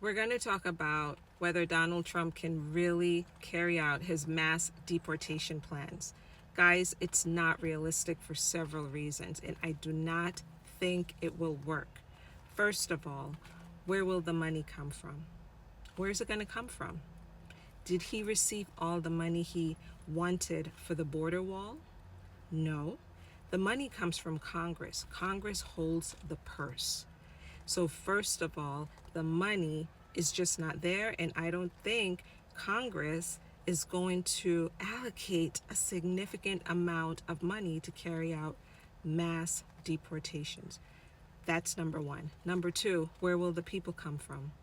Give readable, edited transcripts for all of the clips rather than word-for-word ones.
We're going to talk about whether Donald Trump can really carry out his mass deportation plans. Guys, it's not realistic for several reasons, and I do not think it will work. First of all, where will the money come from? Where is it going to come from? Did he receive all the money he wanted for the border wall? No. The money comes from Congress. Congress holds the purse. So first of all, the money is just not there, and I don't think Congress is going to allocate a significant amount of money to carry out mass deportations. That's number one. Number two, where will the people come from?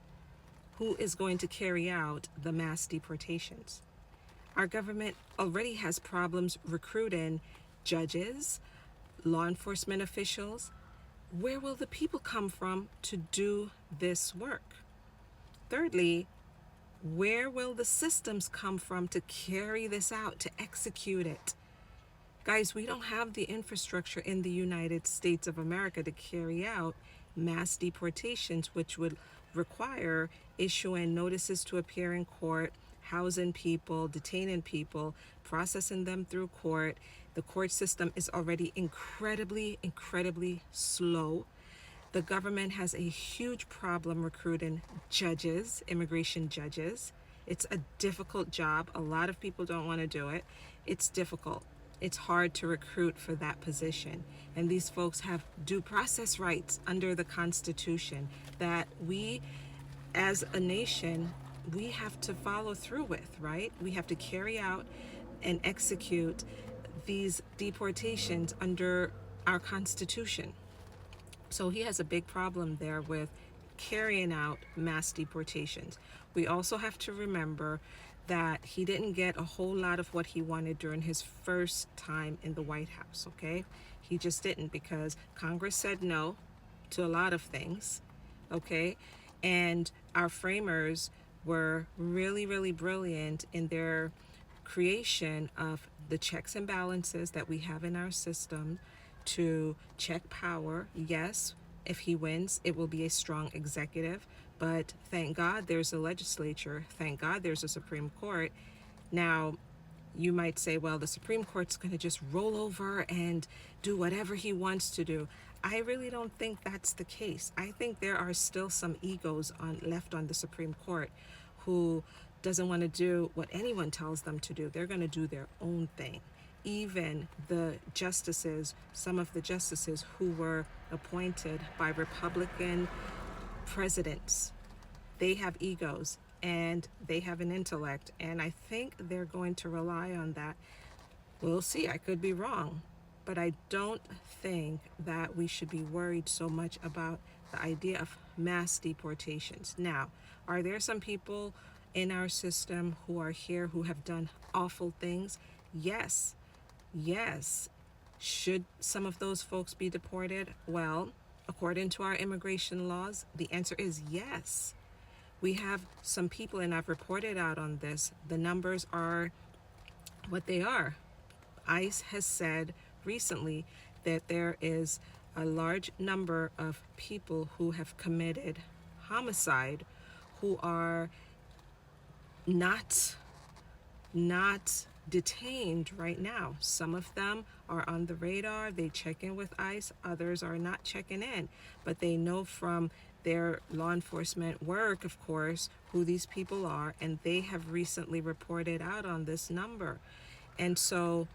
Who is going to carry out the mass deportations? Our government already has problems recruiting judges, law enforcement officials. Where will the people come from to do this work? Thirdly, where will the systems come from to carry this out, to execute it? Guys, we don't have the infrastructure in the United States of America to carry out mass deportations, which would require issuing notices to appear in court, housing people, detaining people, processing them through court. The court system is already incredibly slow. The government has a huge problem recruiting judges, immigration judges. It's a difficult job. A lot of people don't want to do it. It's difficult. It's hard to recruit for that position. And these folks have due process rights under the Constitution that we, as a nation, we have to follow through with, right? We have to carry out and execute these deportations under our Constitution. So he has a big problem there with carrying out mass deportations. We also have to remember that he didn't get a whole lot of what he wanted during his first time in the White House, okay? He just didn't, because Congress said no to a lot of things, okay? And our framers were really brilliant in their creation of the checks and balances that we have in our system to check power. Yes, if he wins, it will be a strong executive, but thank God there's a legislature. Thank God there's a Supreme Court. Now, you might say, well, the Supreme Court's going to just roll over and do whatever he wants to do. I really don't think that's the case. I think there are still some egos left on the Supreme Court who doesn't want to do what anyone tells them to do. They're going to do their own thing. Even the justices, some of the justices who were appointed by Republican presidents, they have egos and they have an intellect, and I think they're going to rely on that. We'll see. I could be wrong, but I don't think that we should be worried so much about the idea of mass deportations. Now, are there some people in our system who are here who have done awful things? Yes. Should some of those folks be deported? Well, according to our immigration laws, the answer is yes. We have some people, and I've reported out on this. The numbers are what they are. ICE has said recently that there is a large number of people who have committed homicide who are not detained right now. Some of them are on the radar. They check in with ICE. Others are not checking in, but they know from their law enforcement work, of course, who these people are, and they have recently reported out on this number. And so,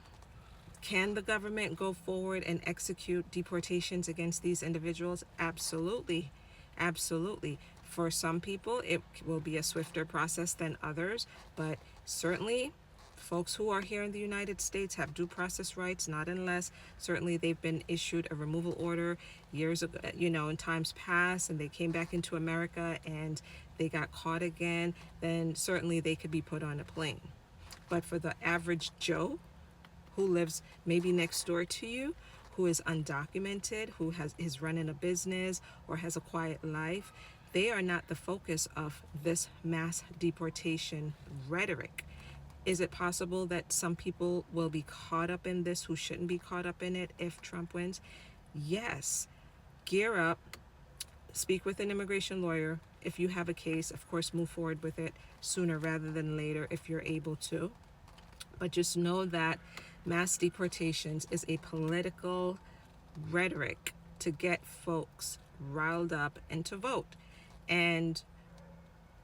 can the government go forward and execute deportations against these individuals? Absolutely. For some people, it will be a swifter process than others, but certainly folks who are here in the United States have due process rights, not unless certainly they've been issued a removal order years ago, in times past, and they came back into America and they got caught again, then certainly they could be put on a plane. But for the average Joe who lives maybe next door to you, who is undocumented, who is running a business or has a quiet life, they are not the focus of this mass deportation rhetoric. Is it possible that some people will be caught up in this who shouldn't be caught up in it if Trump wins? Yes. Gear up, speak with an immigration lawyer, if you have a case, of course, move forward with it sooner rather than later if you're able to. But just know that mass deportations is a political rhetoric to get folks riled up and to vote. And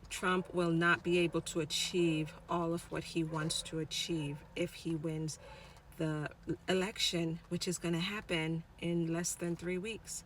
Trump will not be able to achieve all of what he wants to achieve if he wins the election, which is going to happen in less than 3 weeks.